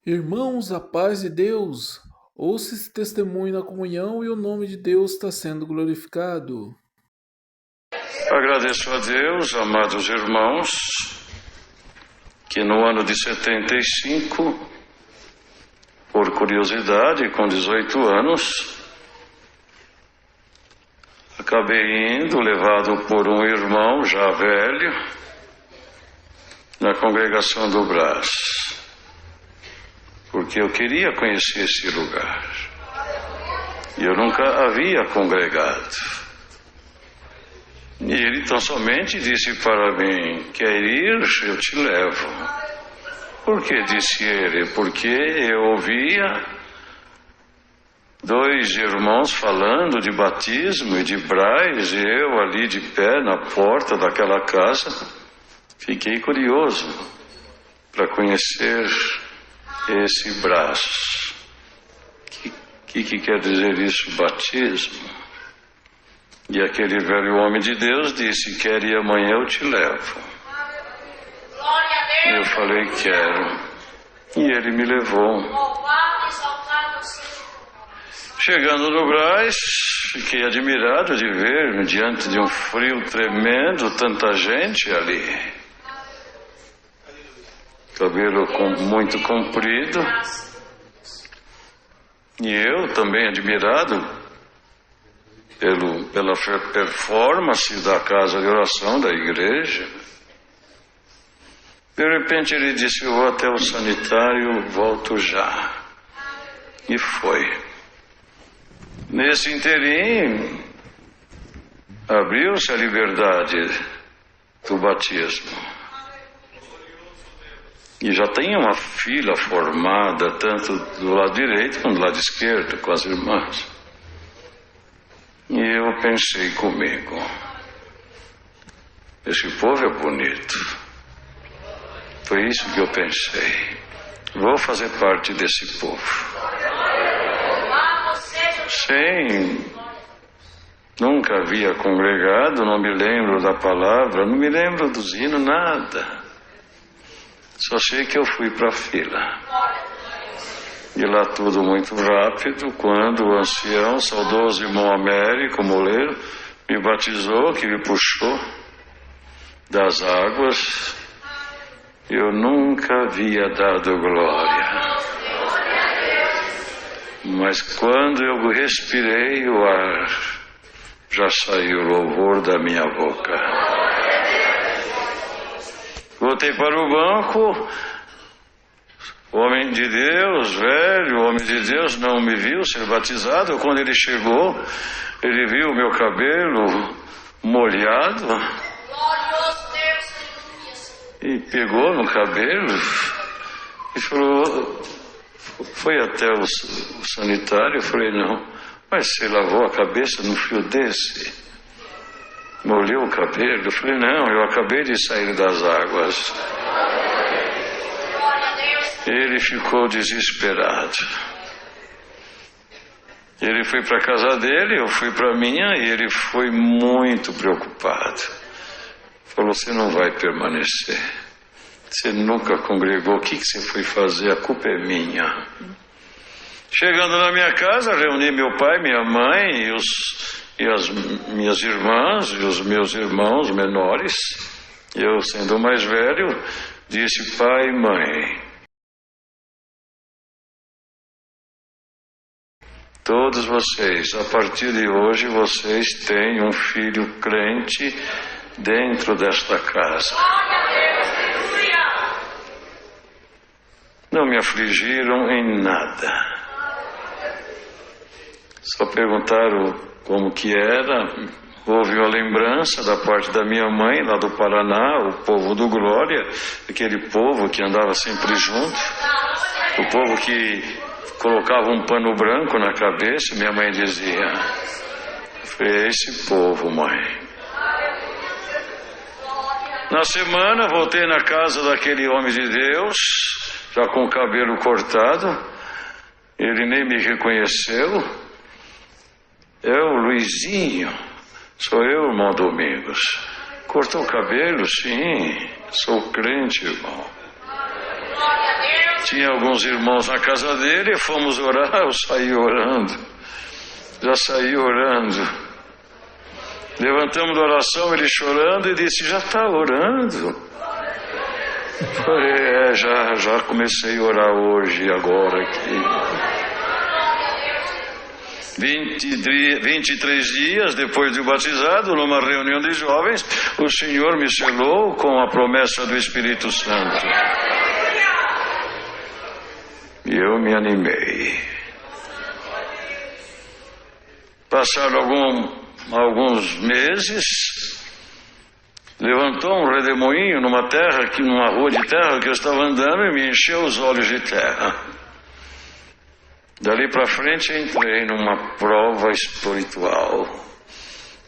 Irmãos, a paz de Deus, ouça esse testemunho na comunhão e o nome de Deus está sendo glorificado. Agradeço a Deus, amados irmãos, que no ano de 75, por curiosidade, com 18 anos, acabei indo, levado por um irmão já velho, na congregação do Brás, porque eu queria conhecer esse lugar. E eu nunca havia congregado. E ele tão somente disse para mim: quer ir? Eu te levo. Por que disse ele? Porque eu ouvia dois irmãos falando de batismo e de Brás, e eu ali de pé na porta daquela casa, fiquei curioso para conhecer esse Brás. O que quer dizer isso, batismo? E aquele velho homem de Deus disse: quer ir amanhã, eu te levo. E eu falei: quero. E ele me levou. Chegando no Brás, fiquei admirado de ver, diante de um frio tremendo, tanta gente ali. Cabelo muito comprido. E eu também admirado pela performance da casa de oração da igreja. De repente ele disse: eu vou até o sanitário, volto já. E foi. Nesse interim, abriu-se a liberdade do batismo. E já tem uma fila formada, tanto do lado direito quanto do lado esquerdo, com as irmãs. E eu pensei comigo: esse povo é bonito. Foi isso que eu pensei. Vou fazer parte desse povo. Sim, nunca havia congregado, não me lembro da palavra, não me lembro dos hinos, nada. Só sei que eu fui para a fila. E lá tudo muito rápido, quando o ancião, saudoso irmão Américo Moleiro, me batizou, que me puxou das águas, eu nunca havia dado glória. Mas quando eu respirei o ar, já saiu o louvor da minha boca. Voltei para o banco. O homem de Deus, velho, o homem de Deus, não me viu ser batizado. Quando ele chegou, ele viu o meu cabelo molhado e pegou no cabelo e falou: foi até o sanitário? Eu falei: não. Mas você lavou a cabeça num fio desse? Molhou o cabelo? Eu falei: não, eu acabei de sair das águas. Ele ficou desesperado. Ele foi para a casa dele, eu fui para a minha, e ele foi muito preocupado. Falou: você não vai permanecer. Você nunca congregou, o que você foi fazer? A culpa é minha. Chegando na minha casa, reuni meu pai, minha mãe e as minhas irmãs e os meus irmãos menores. Eu, sendo o mais velho, disse: pai e mãe, todos vocês, a partir de hoje, vocês têm um filho crente dentro desta casa. Não me afligiram em nada. Só perguntaram como que era. Houve uma lembrança da parte da minha mãe, lá do Paraná, o povo do Glória, aquele povo que andava sempre junto, o povo que colocava um pano branco na cabeça. Minha mãe dizia: foi esse povo, mãe. Na semana voltei na casa daquele homem de Deus, já com o cabelo cortado. Ele nem me reconheceu. É o Luizinho. Sou eu, irmão Domingos. Cortou o cabelo? Sim. Sou crente, irmão. Tinha alguns irmãos na casa dele, fomos orar, eu saí orando. Já saí orando. Levantamos da oração, ele chorando e disse, já está orando? Falei, já comecei a orar hoje, agora aqui. 23 dias depois de batizado, numa reunião de jovens, o Senhor me selou com a promessa do Espírito Santo. E eu me animei. Passaram alguns meses, levantou um redemoinho numa rua de terra que eu estava andando e me encheu os olhos de terra. Dali para frente entrei numa prova espiritual,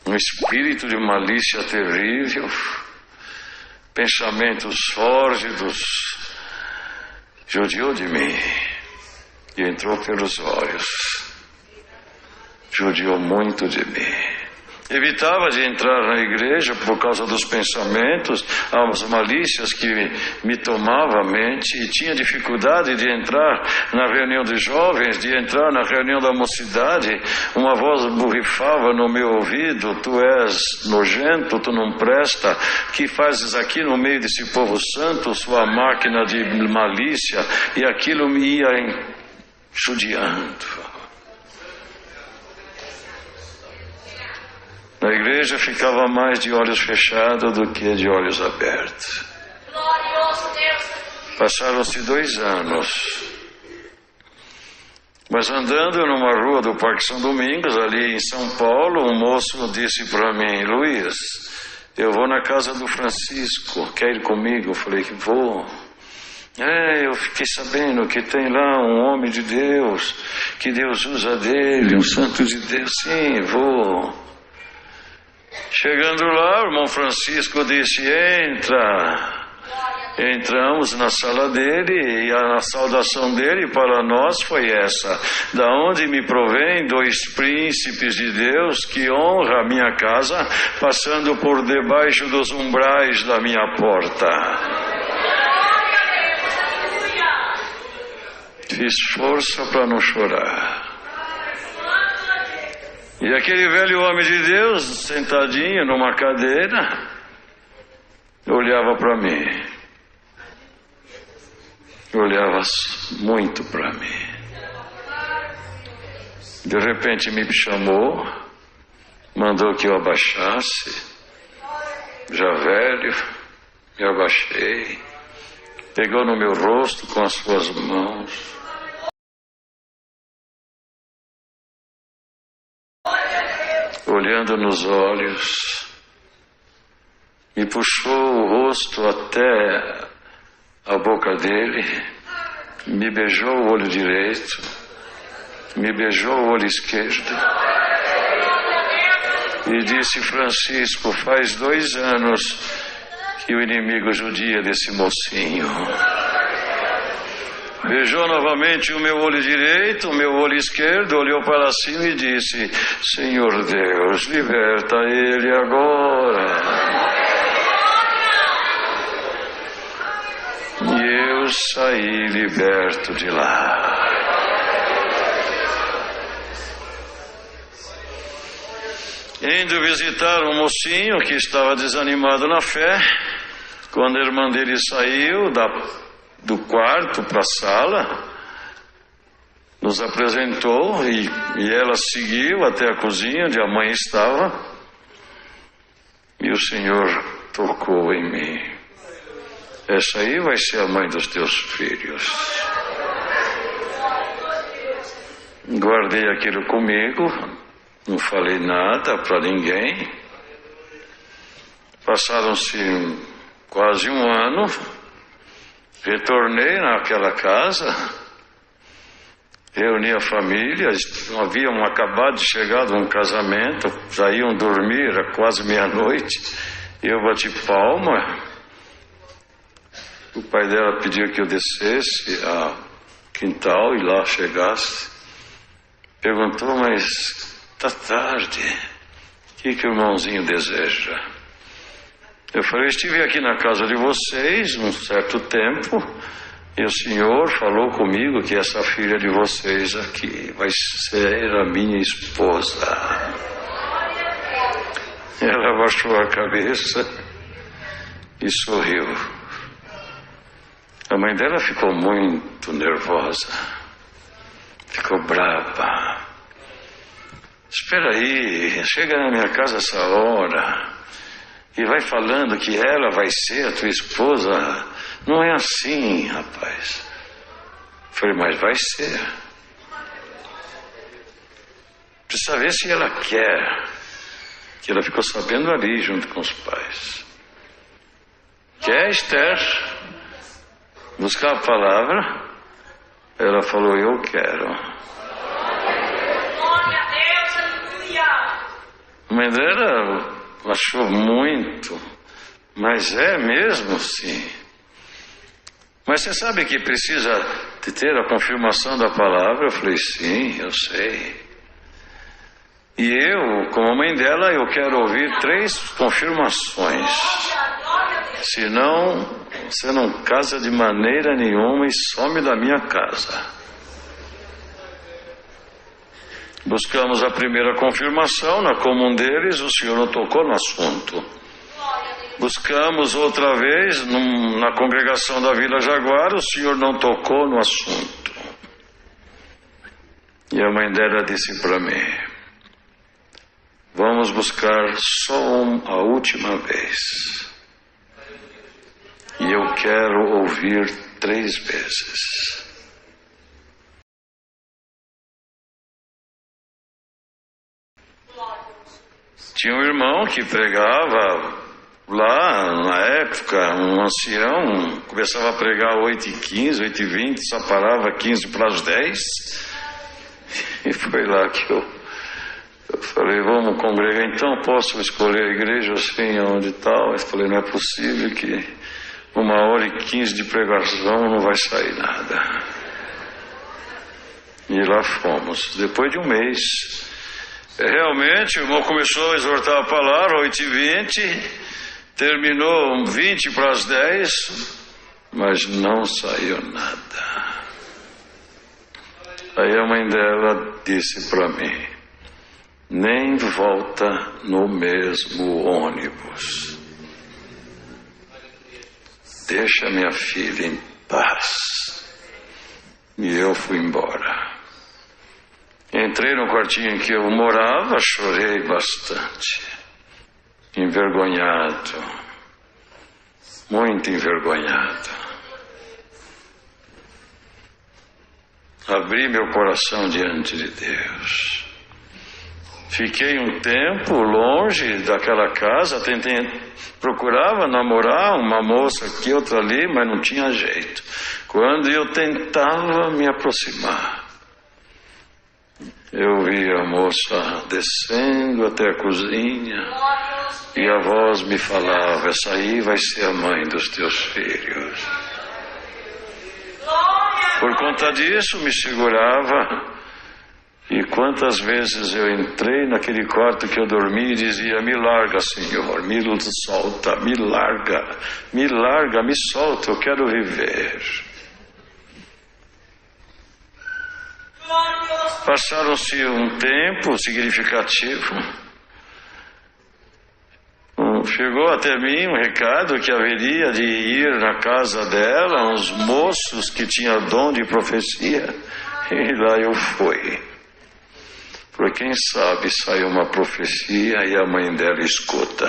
um espírito de malícia terrível, pensamentos sórdidos, judiou de mim e entrou pelos olhos, judiou muito de mim. Evitava de entrar na igreja por causa dos pensamentos, as malícias que me tomavam a mente, e tinha dificuldade de entrar na reunião de jovens, de entrar na reunião da mocidade. Uma voz borrifava no meu ouvido, tu és nojento, tu não presta, que fazes aqui no meio desse povo santo, sua máquina de malícia, e aquilo me ia judiando. Na igreja ficava mais de olhos fechados do que de olhos abertos. Passaram-se 2 anos. Mas andando numa rua do Parque São Domingos, ali em São Paulo, um moço disse para mim, Luiz, eu vou na casa do Francisco, quer ir comigo? Eu falei que vou. Eu fiquei sabendo que tem lá um homem de Deus, que Deus usa dele, um santo de Deus. Sim, vou. Chegando lá, o irmão Francisco disse, entra. Entramos na sala dele e a saudação dele para nós foi essa: da onde me provém 2 príncipes de Deus que honra a minha casa, passando por debaixo dos umbrais da minha porta. Fiz força para não chorar. E aquele velho homem de Deus, sentadinho numa cadeira, olhava para mim. Olhava muito para mim. De repente me chamou, mandou que eu abaixasse. Já velho, me abaixei. Pegou no meu rosto com as suas mãos. Olhando nos olhos, me puxou o rosto até a boca dele, me beijou o olho direito, me beijou o olho esquerdo e disse, Francisco, faz 2 anos que o inimigo judia desse mocinho. Beijou novamente o meu olho direito, o meu olho esquerdo, olhou para cima e disse, Senhor Deus, liberta ele agora. E eu saí liberto de lá. Indo visitar um mocinho que estava desanimado na fé, quando a irmã dele saiu do quarto para a sala, nos apresentou e ela seguiu até a cozinha onde a mãe estava, e o Senhor tocou em mim. Essa aí vai ser a mãe dos teus filhos. Guardei aquilo comigo, não falei nada para ninguém. Passaram-se quase 1 ano. Retornei naquela casa, reuni a família, haviam acabado de chegar de um casamento, já iam dormir, era quase meia-noite, eu bati palma, o pai dela pediu que eu descesse ao quintal e lá chegasse, perguntou, mas está tarde, o que o irmãozinho deseja? Eu falei, estive aqui na casa de vocês um certo tempo, E o Senhor falou comigo que essa filha de vocês aqui vai ser a minha esposa. Ela abaixou a cabeça e sorriu. A mãe dela ficou muito nervosa, ficou brava. Espera aí, chega na minha casa essa hora e vai falando que ela vai ser a tua esposa. Não é assim, rapaz. Falei, mas vai ser. Precisa ver se ela quer. Que ela ficou sabendo ali junto com os pais. Quer, Esther? Buscar a palavra? Ela falou, eu quero. Glória a Deus, aleluia. A mãe dela achou muito. Mas é mesmo, sim. Mas você sabe que precisa de ter a confirmação da palavra? Eu falei, sim, eu sei. E eu, como mãe dela, eu quero ouvir 3 confirmações. Senão, você não casa de maneira nenhuma e some da minha casa. Buscamos a primeira confirmação na comum deles, o Senhor não tocou no assunto. Buscamos outra vez na congregação da Vila Jaguar, o Senhor não tocou no assunto. E a mãe dela disse para mim, vamos buscar só a última vez. E eu quero ouvir 3 vezes. Tinha um irmão que pregava lá, na época, um ancião, começava a pregar 8h15, 8h20, só parava 15 para as 10. E foi lá que eu falei, vamos congregar então, posso escolher a igreja assim, onde tal? Eu falei, não é possível que 1h15 de pregação não vai sair nada. E lá fomos. Depois de um mês, realmente o irmão começou a exortar a palavra, 8h20, terminou 20 para as 10, mas não saiu nada. Aí a mãe dela disse para mim, nem volta no mesmo ônibus. Deixa minha filha em paz. E eu fui embora. Entrei no quartinho em que eu morava, chorei bastante. Envergonhado. Muito envergonhado. Abri meu coração diante de Deus. Fiquei um tempo longe daquela casa, procurava namorar uma moça aqui, outra ali, mas não tinha jeito. Quando eu tentava me aproximar, eu vi a moça descendo até a cozinha e a voz me falava, essa aí vai ser a mãe dos teus filhos. Por conta disso me segurava. E quantas vezes eu entrei naquele quarto que eu dormi e dizia, me larga, Senhor, me solta, me larga, me solta, eu quero viver. Passaram-se um tempo significativo. Chegou até mim um recado que haveria de ir na casa dela uns moços que tinham dom de profecia. E lá eu fui. Por quem sabe saiu uma profecia e a mãe dela escuta.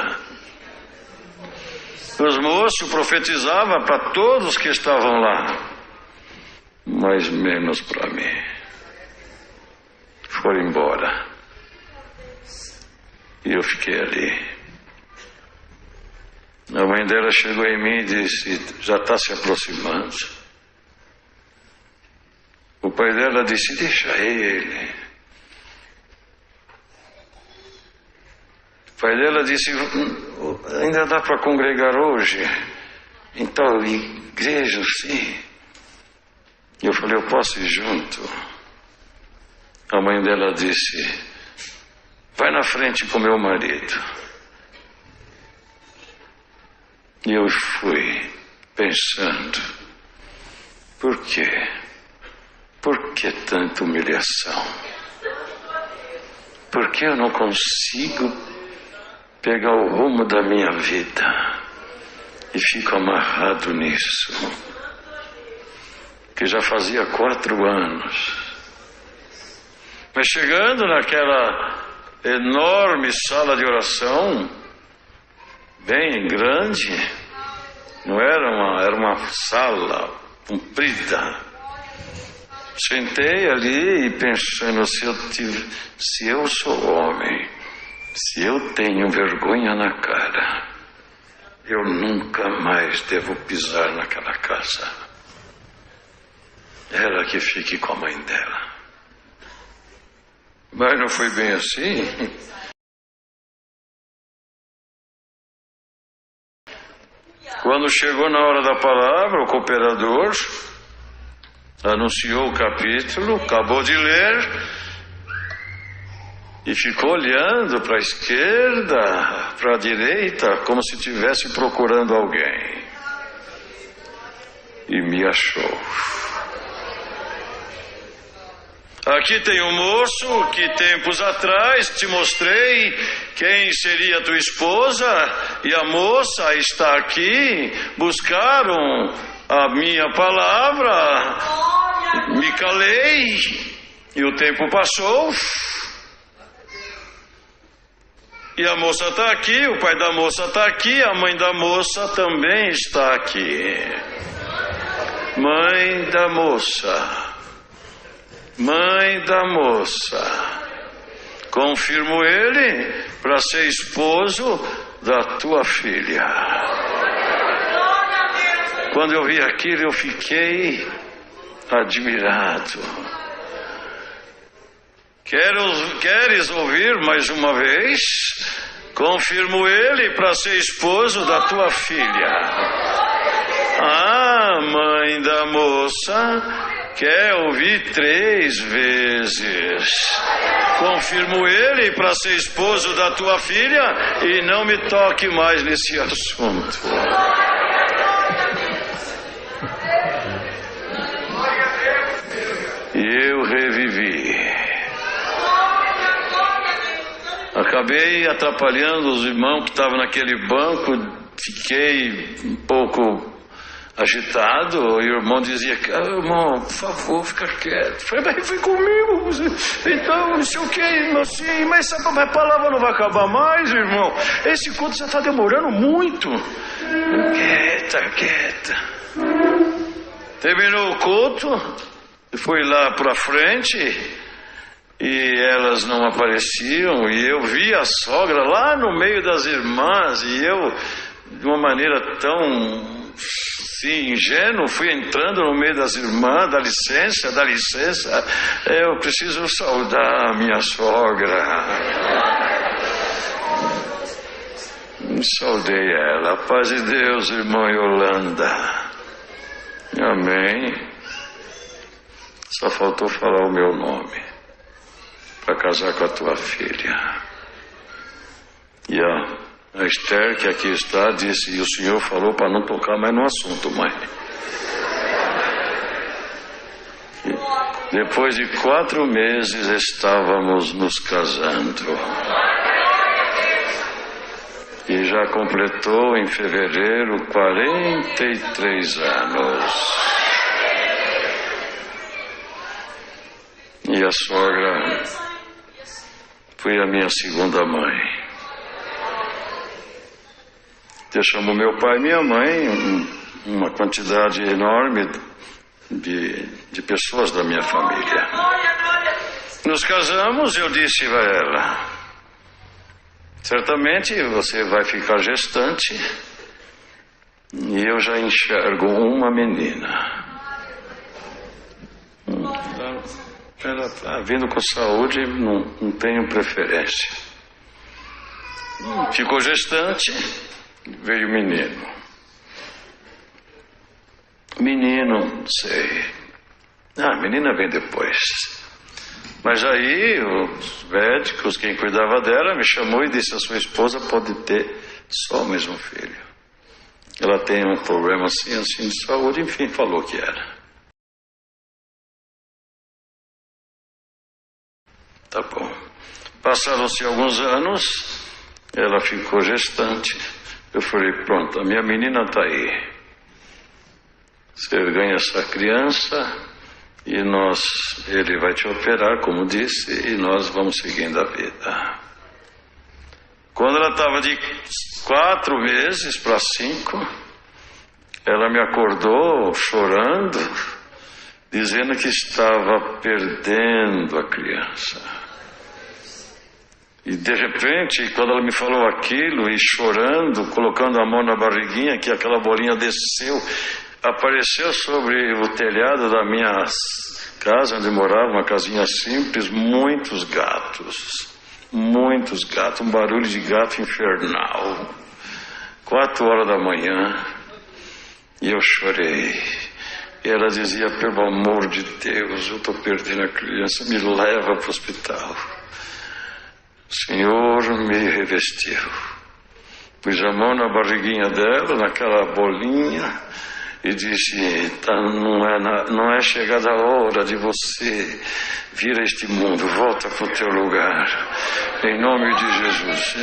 Os moços profetizavam para todos que estavam lá, mas menos para mim. Foram embora. E eu fiquei ali. A mãe dela chegou em mim e disse, já está se aproximando. O pai dela disse, deixa ele. O pai dela disse, ainda dá para congregar hoje? Em tal igreja, sim. Eu falei, eu posso ir junto? A mãe dela disse, vai na frente com meu marido. E eu fui pensando, Por quê? Por que tanta humilhação? Por que eu não consigo pegar o rumo da minha vida e fico amarrado nisso? Que já fazia 4 anos. Mas chegando naquela enorme sala de oração, bem grande, não era uma sala comprida. Sentei ali e pensando, se eu sou homem, se eu tenho vergonha na cara, eu nunca mais devo pisar naquela casa. Ela que fique com a mãe dela. Mas não foi bem assim. Quando chegou na hora da palavra, o cooperador anunciou o capítulo, acabou de ler e ficou olhando para a esquerda, para a direita, como se estivesse procurando alguém. E me achou. Aqui tem um moço que tempos atrás te mostrei quem seria tua esposa, e a moça está aqui, buscaram a minha palavra, me calei, e o tempo passou, e a moça está aqui, o pai da moça está aqui, a mãe da moça também está aqui. Mãe da moça, confirmo ele para ser esposo da tua filha. Quando eu vi aquilo, eu fiquei admirado. Queres ouvir mais uma vez? Confirmo ele para ser esposo da tua filha. A mãe da moça quer ouvir 3 vezes. Confirmo ele para ser esposo da tua filha e não me toque mais nesse assunto. E eu revivi. Acabei atrapalhando os irmãos que estavam naquele banco, fiquei um pouco agitado, e o irmão dizia, irmão, por favor, fica quieto. Falei, mas foi comigo, então, não sei o que, assim, mas a palavra não vai acabar mais, irmão. Esse culto já está demorando muito. Quieta. Terminou o culto, fui lá para frente, e elas não apareciam, e eu vi a sogra lá no meio das irmãs, e eu, de uma maneira tão ingênuo, fui entrando no meio das irmãs, dá licença, eu preciso saudar a minha sogra. Saudei ela. A paz de Deus, irmã Yolanda. Amém. Só faltou falar o meu nome para casar com a tua filha. E a Esther, que aqui está, disse, e o senhor falou para não tocar mais no assunto, mãe. E depois de 4 meses estávamos nos casando. E já completou em fevereiro 43 anos. E a sogra foi a minha segunda mãe. Eu chamo meu pai e minha mãe, uma quantidade enorme de pessoas da minha família. Nos casamos, eu disse a ela, certamente você vai ficar gestante, e eu já enxergo uma menina. Ela está vindo com saúde, não tenho preferência. Ficou gestante, veio menino. Menino, não sei. A menina vem depois. Mas aí os médicos, quem cuidava dela, me chamou e disse, a sua esposa pode ter só o mesmo filho. Ela tem um problema assim de saúde, enfim, falou que era. Tá bom. Passaram-se alguns anos, ela ficou gestante. Eu falei, pronto, a minha menina está aí. Você ganha essa criança e ele vai te operar, como disse, e nós vamos seguindo a vida. Quando ela estava de 4 meses para 5, ela me acordou chorando, dizendo que estava perdendo a criança. E de repente, quando ela me falou aquilo, e chorando, colocando a mão na barriguinha, que aquela bolinha desceu, apareceu sobre o telhado da minha casa, onde morava, uma casinha simples, muitos gatos, um barulho de gato infernal. 4 horas da manhã, e eu chorei. E ela dizia, pelo amor de Deus, eu estou perdendo a criança, me leva para o hospital. O Senhor me revestiu. Pus a mão na barriguinha dela, naquela bolinha, e disse, não é chegada a hora de você vir a este mundo, volta para o teu lugar, em nome de Jesus.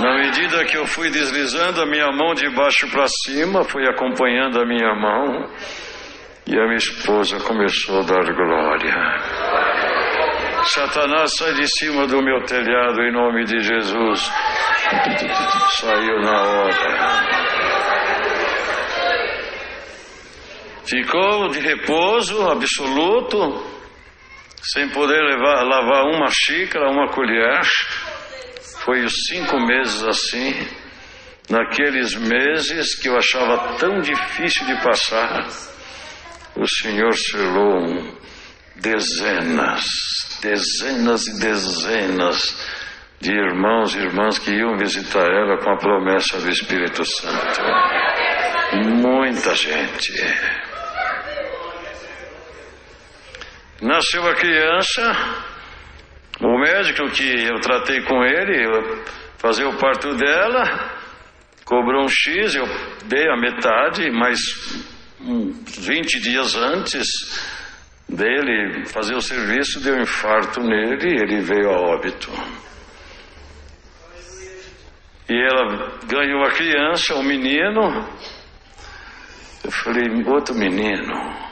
Na medida que eu fui deslizando a minha mão de baixo para cima, fui acompanhando a minha mão, e a minha esposa começou a dar glória. Satanás, sai de cima do meu telhado, em nome de Jesus. Saiu na hora. Ficou de repouso absoluto, sem poder lavar uma xícara, uma colher. Foi os 5 meses assim. Naqueles meses que eu achava tão difícil de passar, o Senhor selou dezenas e dezenas de irmãos e irmãs que iam visitar ela com a promessa do Espírito Santo. Muita gente. Nasceu a criança, o médico que eu tratei com ele, fazer o parto dela, cobrou um X, eu dei a metade, mas 20 dias antes dele fazer o serviço, deu um infarto nele e ele veio a óbito. E ela ganhou a criança, o menino. Eu falei, outro menino.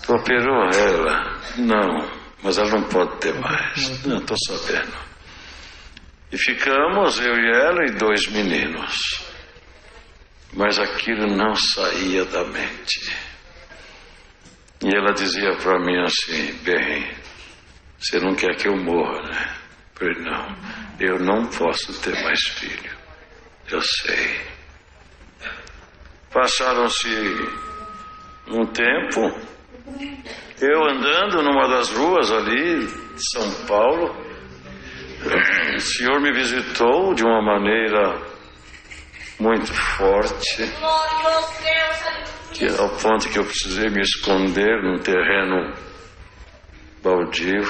Operou ela? Não, mas ela não pode ter mais. Não, estou sabendo. E ficamos, eu e ela, e 2 meninos. Mas aquilo não saía da mente. E ela dizia para mim assim, bem, você não quer que eu morra, né? Eu falei, não, eu não posso ter mais filho. Eu sei. Passaram-se um tempo, eu andando numa das ruas ali de São Paulo, o Senhor me visitou de uma maneira muito forte, que ao ponto que eu precisei me esconder num terreno baldio,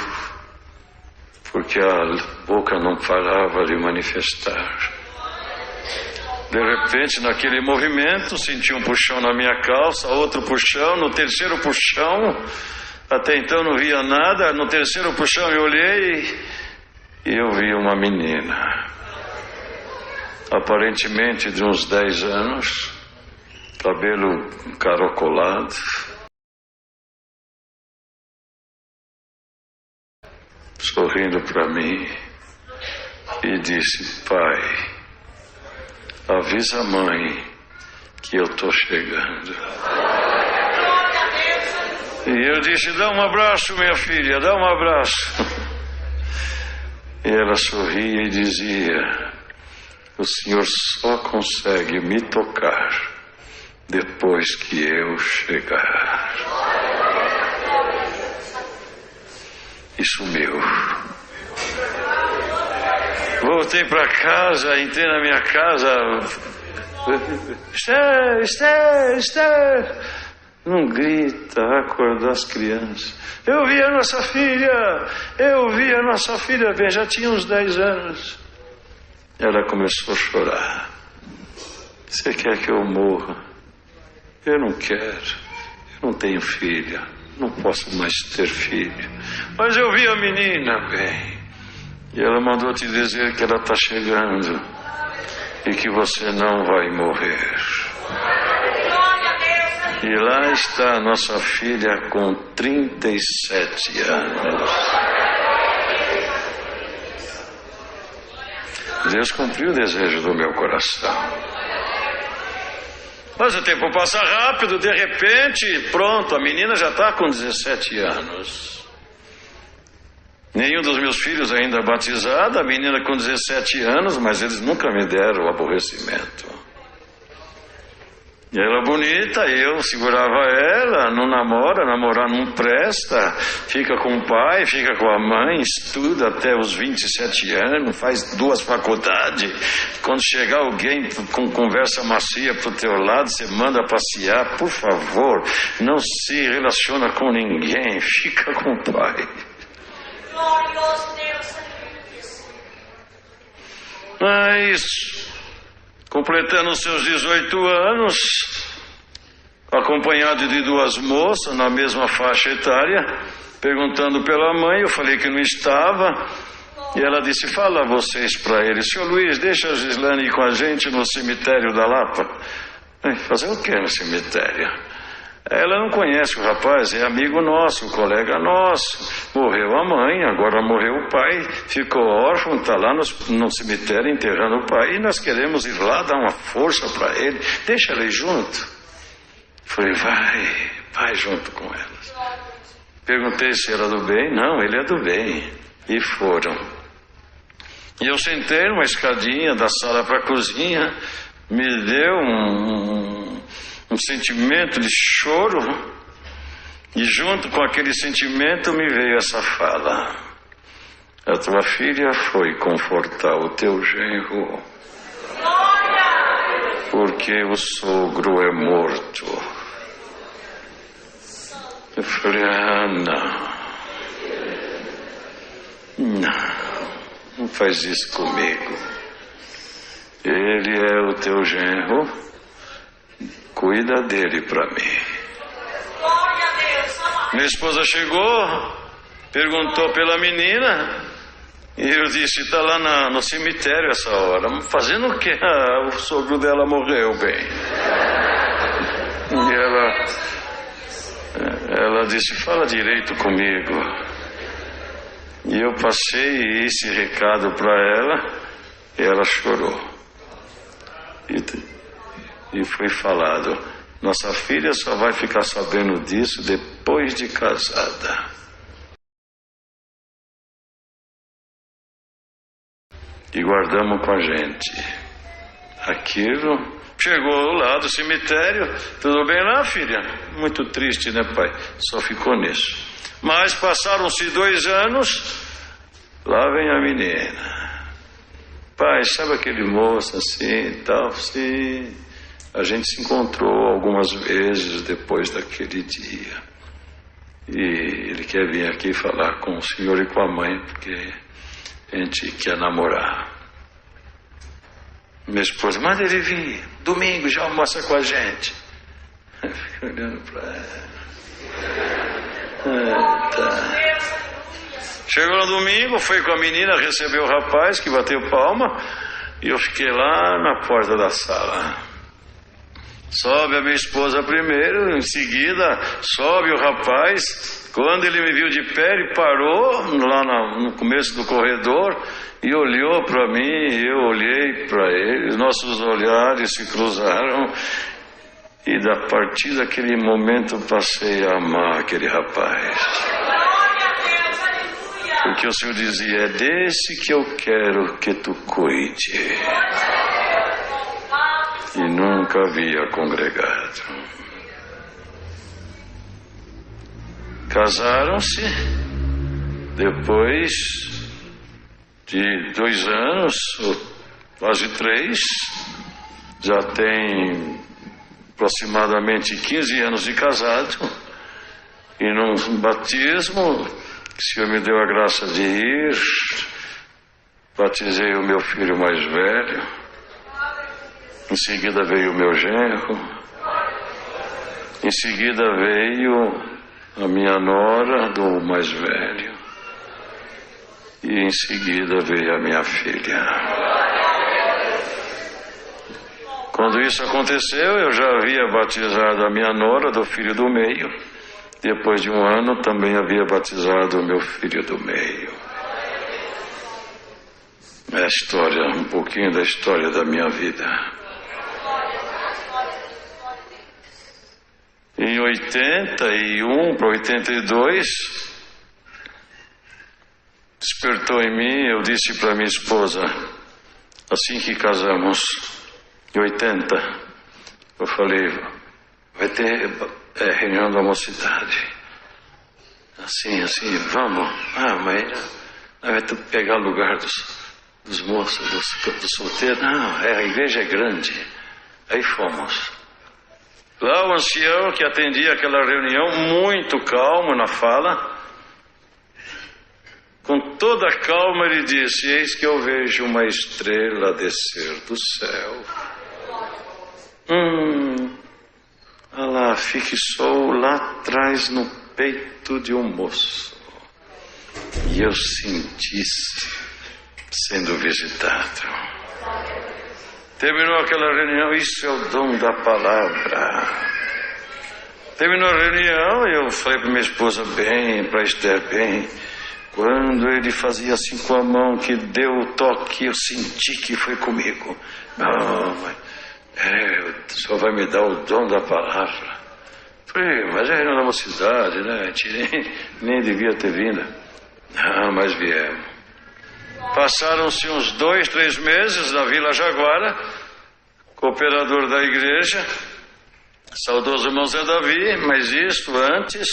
porque a boca não parava de manifestar. De repente, naquele movimento, senti um puxão na minha calça, outro puxão, no terceiro puxão, até então não via nada, no terceiro puxão eu olhei e eu vi uma menina, aparentemente de uns 10 anos, cabelo encaracolado, sorrindo para mim, e disse, pai, avisa a mãe que eu estou chegando. E eu disse, dá um abraço, minha filha, dá um abraço. E ela sorria e dizia, o Senhor só consegue me tocar depois que eu chegar. E sumiu. Voltei para casa, entrei na minha casa. Esther, não grita, acordar as crianças. Eu vi a nossa filha, bem, já tinha uns 10 anos. Ela começou a chorar. Você quer que eu morra? Eu não quero, eu não tenho filha. não posso mais ter filho. Mas eu vi a menina bem, e ela mandou te dizer que ela está chegando e que você não vai morrer. E lá está a nossa filha com 37 anos. Deus cumpriu o desejo do meu coração. Mas o tempo passa rápido, de repente, pronto, a menina já está com 17 anos. Nenhum dos meus filhos ainda é batizado, a menina com 17 anos, mas eles nunca me deram aborrecimento. E ela bonita, eu segurava ela, não namora, namorar não presta, fica com o pai, fica com a mãe, estuda até os 27 anos, faz 2 faculdades. Quando chegar alguém com conversa macia pro teu lado, você manda passear, por favor, não se relaciona com ninguém, fica com o pai. Glorioso Deus, Mas, completando os seus 18 anos, acompanhado de 2 moças na mesma faixa etária, perguntando pela mãe, eu falei que não estava, e ela disse, fala vocês para ele, senhor Luiz, deixa a Gislane ir com a gente no cemitério da Lapa. Fazer o que no cemitério? Ela não conhece o rapaz, é amigo nosso, colega nosso. Morreu a mãe, agora morreu o pai, ficou órfão, está lá no cemitério enterrando o pai, e nós queremos ir lá dar uma força para ele. Deixa ela ir junto. Falei, vai junto com elas. Perguntei se era do bem, não, ele é do bem. E foram. E eu sentei numa escadinha da sala para a cozinha, me deu um sentimento de choro, e junto com aquele sentimento me veio essa fala: a tua filha foi confortar o teu genro, porque o sogro é morto. Eu falei, não faz isso comigo. Ele é o teu genro, cuida dele para mim. Minha esposa chegou, perguntou pela menina, e eu disse, está lá no cemitério essa hora. Fazendo o quê? O sogro dela morreu bem. E ela disse, fala direito comigo. E eu passei esse recado para ela, e ela chorou. E foi falado, nossa filha só vai ficar sabendo disso depois de casada. E guardamos com a gente aquilo. Chegou lá do cemitério, tudo bem lá, filha? Muito triste, né, pai? Só ficou nisso. Mas passaram-se 2 anos, lá vem a menina. Pai, sabe aquele moço assim e tal? Sim. A gente se encontrou algumas vezes depois daquele dia. E ele quer vir aqui falar com o senhor e com a mãe, porque a gente quer namorar. Minha esposa, manda ele vir. Domingo já almoça com a gente. Eu fico olhando para ela. Tá. Chegou no domingo, foi com a menina, recebeu o rapaz que bateu palma, e eu fiquei lá na porta da sala. Sobe a minha esposa primeiro, em seguida sobe o rapaz. Quando ele me viu de pé, ele parou lá no começo do corredor e olhou para mim, e eu olhei para ele. Nossos olhares se cruzaram, e a partir daquele momento passei a amar aquele rapaz. Porque o Senhor dizia, é desse que eu quero que tu cuide. E nunca havia congregado. Casaram-se depois de 2 anos, ou quase 3, já tem aproximadamente 15 anos de casado, e num batismo, o Senhor me deu a graça de ir, batizei o meu filho mais velho. Em seguida veio o meu genro. Em seguida veio a minha nora do mais velho, e em seguida veio a minha filha. Quando isso aconteceu, eu já havia batizado a minha nora do filho do meio. Depois de um ano, também havia batizado o meu filho do meio. É a história, um pouquinho da história da minha vida. Em 81 para 82, despertou em mim, eu disse para minha esposa, assim que casamos, em 80, eu falei, vai ter reunião da mocidade. Assim, vamos. Mas vai ter que pegar o lugar dos moços, dos solteiros. Não, a igreja é grande. Aí fomos. Lá o ancião que atendia aquela reunião, muito calmo na fala, com toda a calma ele disse, eis que eu vejo uma estrela descer do céu. Ela fixou lá atrás no peito de um moço. E eu senti-se sendo visitado. Terminou aquela reunião, isso é o dom da palavra. Terminou a reunião, eu falei para minha esposa bem, para Esther bem. Quando ele fazia assim com a mão, que deu o toque, eu senti que foi comigo. Não, mas o Senhor vai me dar o dom da palavra. Falei, mas é na mocidade, né? A gente nem devia ter vindo. Não, mas viemos. Passaram-se uns 2, 3 meses na Vila Jaguara, cooperador da igreja, saudoso irmão Zé Davi, mas isto antes,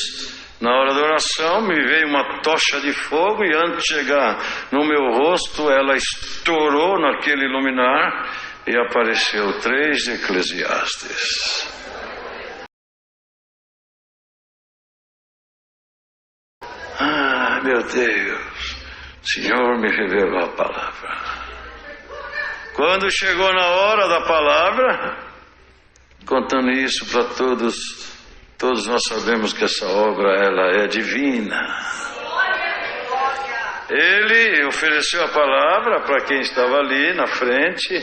na hora da oração, me veio uma tocha de fogo e antes de chegar no meu rosto, ela estourou naquele luminar e apareceu 3 de Eclesiastes. Meu Deus, o Senhor me revelou a palavra. Quando chegou na hora da palavra, contando isso para todos nós sabemos que essa obra ela é divina. Ele ofereceu a palavra para quem estava ali na frente,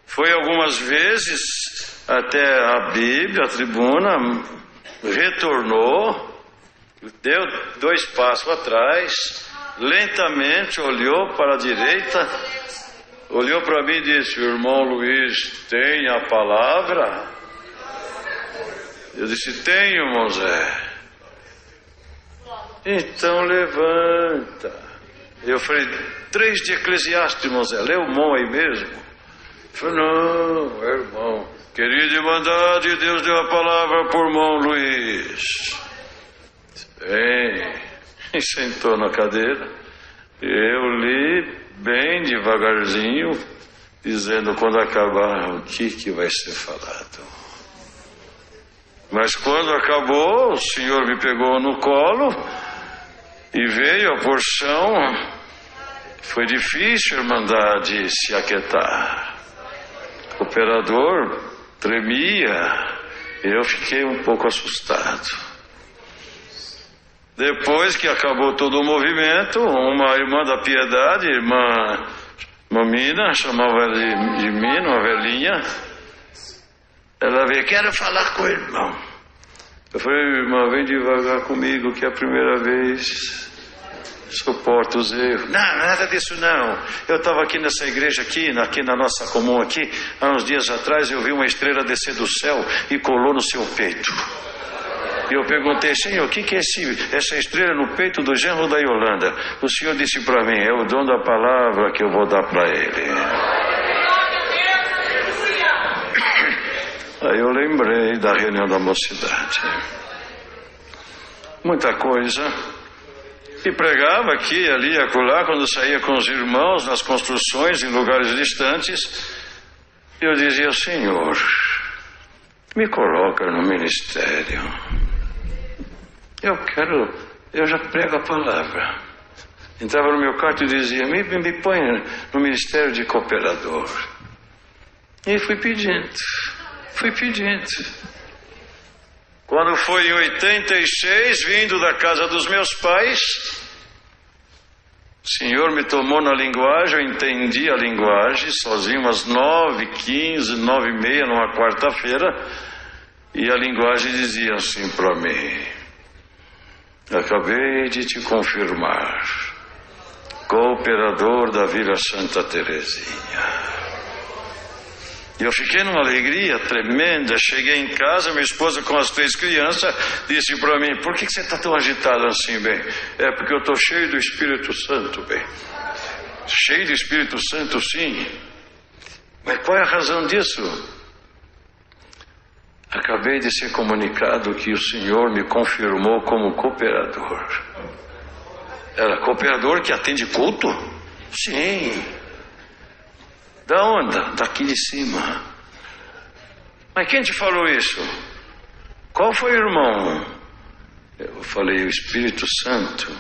foi algumas vezes até a Bíblia, a tribuna, retornou, deu 2 passos atrás, lentamente olhou para a direita, olhou para mim e disse, o irmão Luiz tem a palavra? Eu disse, tenho, irmão Zé. Então levanta. Eu falei, 3 de Eclesiastes, irmão Zé, lê o mão aí mesmo. Ele falou, não, irmão, querida irmandade, Deus deu a palavra por irmão Luiz. Bem, e sentou na cadeira. Eu li bem devagarzinho, dizendo quando acabar o que vai ser falado. Mas quando acabou, o Senhor me pegou no colo e veio a porção. Foi difícil, irmandade, se aquietar. O operador tremia e eu fiquei um pouco assustado. Depois que acabou todo o movimento, uma irmã da piedade, irmã Mina, chamava ela de Mina, uma velhinha, ela veio, quero falar com o irmão. Eu falei, irmã, vem devagar comigo, que é a primeira vez, suporto os erros. Não, nada disso não. Eu estava aqui nessa igreja aqui na nossa comum aqui, há uns dias atrás eu vi uma estrela descer do céu e colou no seu peito. E eu perguntei, Senhor, o que é essa estrela no peito do genro da Yolanda? O Senhor disse para mim, é o dom da palavra que eu vou dar para ele. Aí eu lembrei da reunião da mocidade. Muita coisa. E pregava aqui, ali, acolá, quando saía com os irmãos nas construções, em lugares distantes. Eu dizia, Senhor, me coloca no ministério. Eu já prego a palavra. Entrava no meu quarto e dizia, me põe no ministério de cooperador. E fui pedindo. Quando foi em 86, vindo da casa dos meus pais, o Senhor me tomou na linguagem, eu entendi a linguagem, sozinho, umas 9h15, 9h30, numa quarta-feira, e a linguagem dizia assim para mim: acabei de te confirmar, cooperador da Vila Santa Terezinha. E eu fiquei numa alegria tremenda. Cheguei em casa, minha esposa com as 3 crianças disse para mim: por que você está tão agitado assim, bem? É porque eu estou cheio do Espírito Santo, bem. Cheio do Espírito Santo, sim. Mas qual é a razão disso? Acabei de ser comunicado que o Senhor me confirmou como cooperador. Era cooperador que atende culto? Sim. Da onde? Daqui de cima. Mas quem te falou isso? Qual foi o irmão? Eu falei: o Espírito Santo.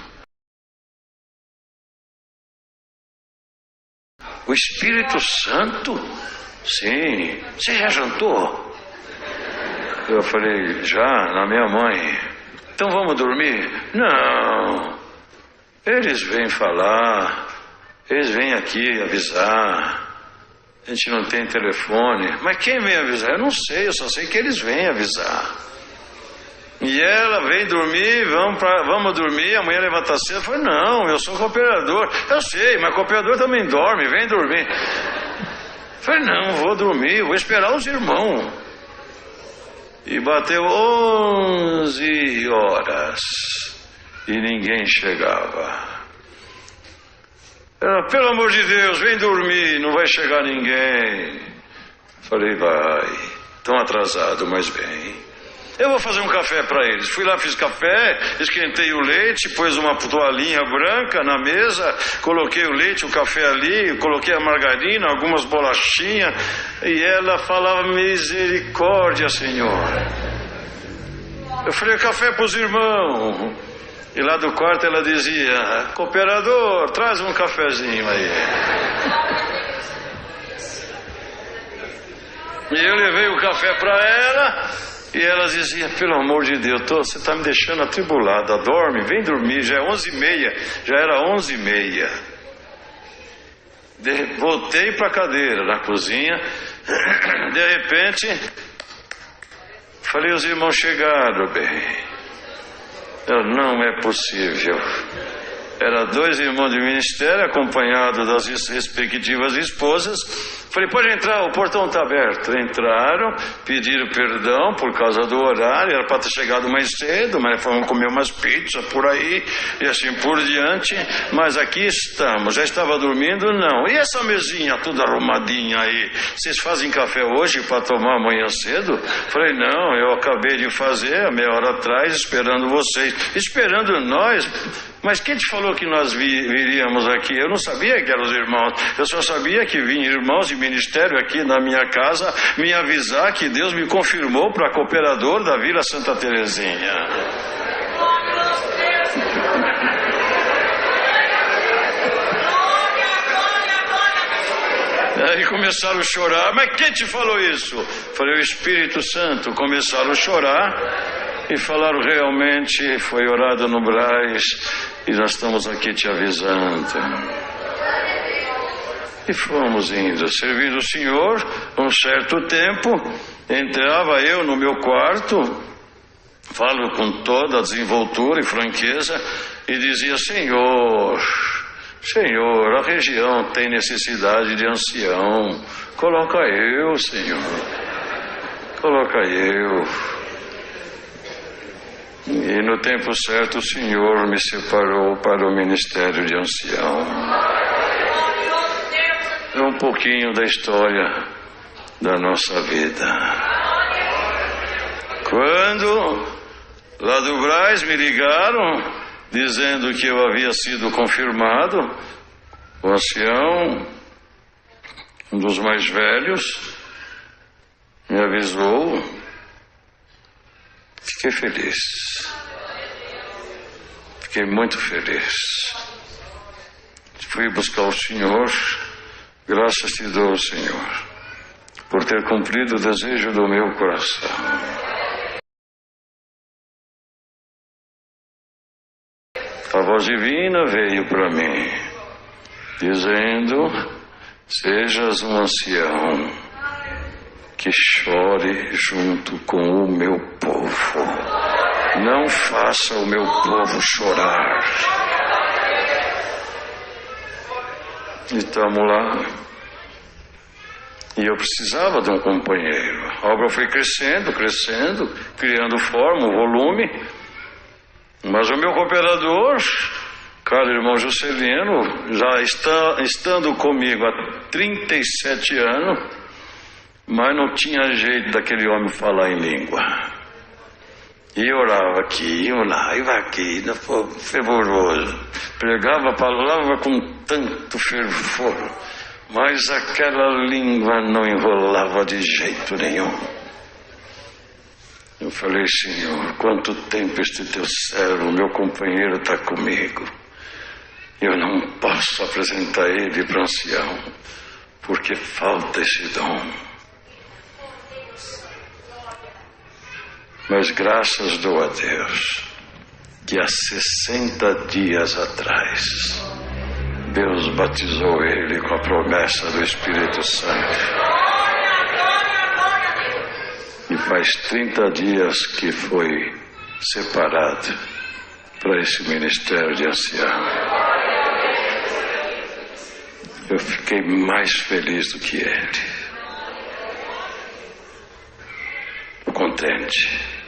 O Espírito Santo? Sim. Você já jantou? Eu falei: já, na minha mãe. Então vamos dormir? Não. Eles vêm falar, eles vêm aqui avisar. A gente não tem telefone. Mas quem vem avisar? Eu não sei, eu só sei que eles vêm avisar. E ela vem dormir, vamos dormir, amanhã levanta cedo. Eu falei: não, eu sou cooperador. Eu sei, mas cooperador também dorme, vem dormir. Eu falei: não, vou dormir, vou esperar os irmãos. E bateu 11 horas e ninguém chegava. Ela: pelo amor de Deus, vem dormir, não vai chegar ninguém. Falei: vai, estão atrasados, mas vem. Eu vou fazer um café para eles. Fui lá, fiz café, esquentei o leite, pus uma toalhinha branca na mesa, coloquei o leite, o café ali, coloquei a margarina, algumas bolachinhas, e ela falava: misericórdia, Senhor. Eu falei: café para os irmãos. E lá do quarto ela dizia: cooperador, traz um cafezinho aí. E eu levei o café para ela, e ela dizia: pelo amor de Deus, você está me deixando atribulada, dorme, vem dormir, já é 11h30, já era 11h30. Voltei para a cadeira na cozinha, de repente, falei: os irmãos chegaram, bem. Não é possível. Era 2 irmãos de ministério, acompanhados das respectivas esposas. Falei: pode entrar, o portão está aberto. Entraram, pediram perdão por causa do horário, era para ter chegado mais cedo, mas fomos comer umas pizzas por aí, e assim por diante. Mas aqui estamos. Já estava dormindo? Não. E essa mesinha toda arrumadinha aí? Vocês fazem café hoje para tomar amanhã cedo? Falei: não, eu acabei de fazer há meia hora atrás, esperando vocês. Esperando nós? Mas quem te falou que nós viríamos aqui? Eu não sabia que eram os irmãos. Eu só sabia que vinham irmãos de ministério aqui na minha casa me avisar que Deus me confirmou para cooperador da Vila Santa Terezinha. Aí começaram a chorar. Mas quem te falou isso? Falei: o Espírito Santo. Começaram a chorar e falaram: realmente foi orado no Braz e nós estamos aqui te avisando. E fomos indo, servindo o Senhor. Um certo tempo, entrava eu no meu quarto, falo com toda a desenvoltura e franqueza, e dizia: Senhor, a região tem necessidade de ancião. Coloca eu, Senhor. Coloca eu. E no tempo certo o Senhor me separou para o ministério de ancião. É um pouquinho da história da nossa vida. Quando lá do Braz me ligaram dizendo que eu havia sido confirmado, o ancião, um dos mais velhos, me avisou. Fiquei feliz. Fiquei muito feliz. Fui buscar o Senhor. Graças te dou, Senhor, por ter cumprido o desejo do meu coração. a voz divina veio para mim, dizendo: sejas um ancião que chore junto com o meu povo. Não faça o meu povo chorar. E estamos lá. E eu precisava de um companheiro. A obra foi crescendo, criando forma, volume. Mas o meu cooperador, caro irmão Juscelino, já estando comigo há 37 anos, mas não tinha jeito daquele homem falar em língua. E orava aqui, ia lá, ia aqui, fervoroso. Pregava a palavra com tanto fervor, mas aquela língua não enrolava de jeito nenhum. Eu falei: Senhor, quanto tempo este teu servo, meu companheiro, está comigo. Eu não posso apresentar ele para o ancião, porque falta esse dom. Mas graças dou a Deus que há 60 dias atrás Deus batizou ele com a promessa do Espírito Santo. E faz 30 dias que foi separado para esse ministério de ancião. Eu fiquei mais feliz do que ele. Contente.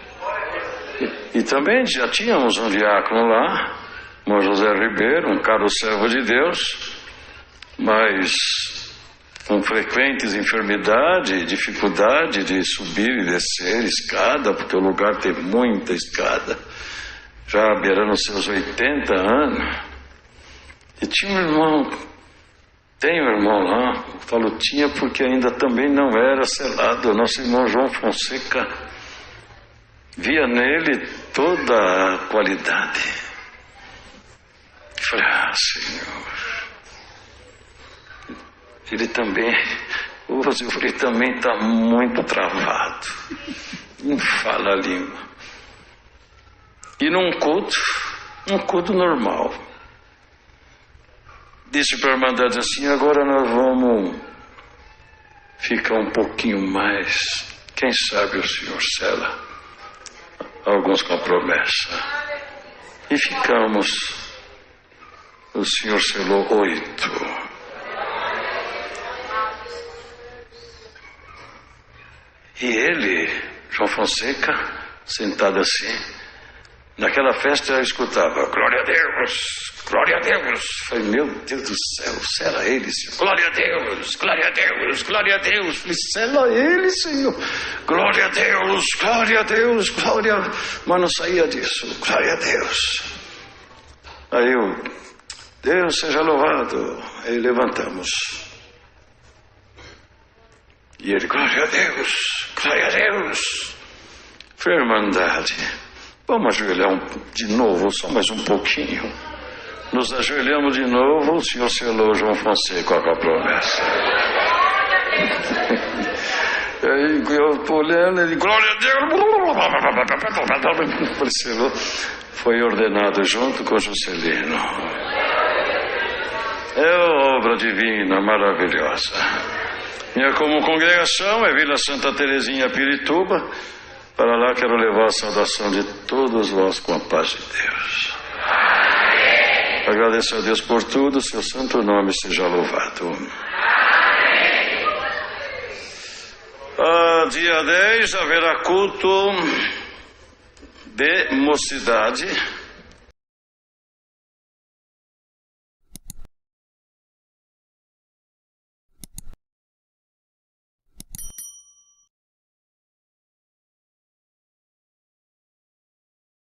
E também já tínhamos um diácono lá, irmão José Ribeiro, um caro servo de Deus, mas com frequentes enfermidades, dificuldade de subir e descer escada, porque o lugar tem muita escada, já beirando os seus 80 anos. E tinha um irmão, tem um irmão lá, eu falo tinha porque ainda também não era selado, nosso irmão João Fonseca. Via nele toda a qualidade. Falei: Senhor, ele também está muito travado, não fala a língua. E num culto normal, disse para a irmandade assim: agora nós vamos ficar um pouquinho mais, quem sabe o senhor sela alguns com promessa. E ficamos. O Senhor selou 8. E ele, João Fonseca, sentado assim, naquela festa eu escutava: glória a Deus, glória a Deus. Falei: meu Deus do céu, sela ele, Senhor. Glória a Deus, glória a Deus, glória a Deus. Falei: sela ele, Senhor. Glória a Deus, glória a Deus, glória. Mas não saía disso. Glória a Deus. Aí eu: Deus seja louvado. Aí levantamos. E ele: glória a Deus, glória a Deus. Falei: irmandade, vamos ajoelhar de novo, só mais um pouquinho. Nos ajoelhamos de novo, o Senhor selou João Fonseca com a promessa. Aí eu olhando, ele: glória a Deus. Selou, foi ordenado junto com Juscelino. É obra divina, maravilhosa. Minha como congregação é Vila Santa Terezinha, Pirituba. Para lá quero levar a saudação de todos vós com a paz de Deus. Amém. Agradeço a Deus por tudo, seu santo nome seja louvado. Dia 10 haverá culto de mocidade.